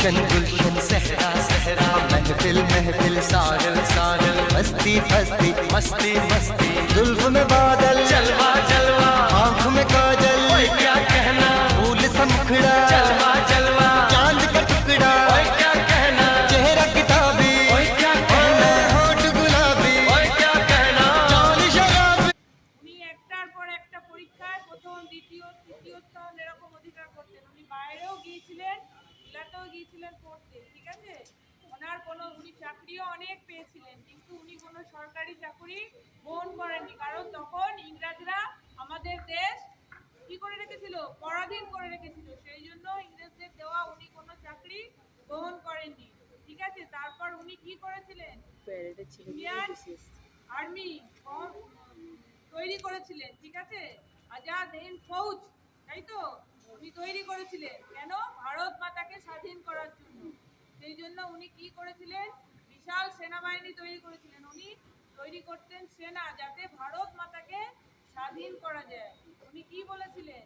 गुलशन गुलशन सहरा सहरा, महफिल महफिल सागल सागल, मस्ती मस्ती मस्ती मस्ती, जुल्फ में बादल जलवा जलवा, आँख में काजल ओए क्या कहना, फूल सा मुखड़ा जलवा जलवा, चांद का टुकड़ा ओए क्या कहना, चेहरा किताबी ओए क्या कहना, होठ गुलाबी ओए क्या कहना, चाल शराबी। উনি একটার পর একটা পরীক্ষায় প্রথম দ্বিতীয় তৃতীয় স্থান এরকম অধিকার করতেন। উনি বাইরেও গিয়েছিলেন, বিলাতেও গিয়েছিলেন পড়তে, ঠিক আছে। ওনার কোনো উনি চাকরিও অনেক পেয়েছিলেন, কিন্তু উনি কোনো সরকারি চাকরি গ্রহণ করেননি, কারণ তখন ইংরেজরা আমাদের দেশ কি করে রেখেছিল, পরাধীন করে রেখেছিল। সেই জন্য ইংরেজদের দেওয়া উনি কোনো চাকরি গ্রহণ করেননি, ঠিক আছে। তারপর উনি কি করেছিলেন, ইন্ডিয়ান আর্মি তৈরি করেছিলেন, ঠিক আছে। আজাদ হিন্দ ফৌজ, তাই তো, উনি তৈরি করেছিলেন কেন, ভারত মাতাকে স্বাধীন করার জন্য। সেই জন্য উনি কি করেছিলেন, বিশাল সেনাবাহিনী তৈরি করেছিলেন। উনি তৈরি করতেন সেনা, যাতে ভারত মাতাকে স্বাধীন করা যায়। উনি কি বলেছিলেন,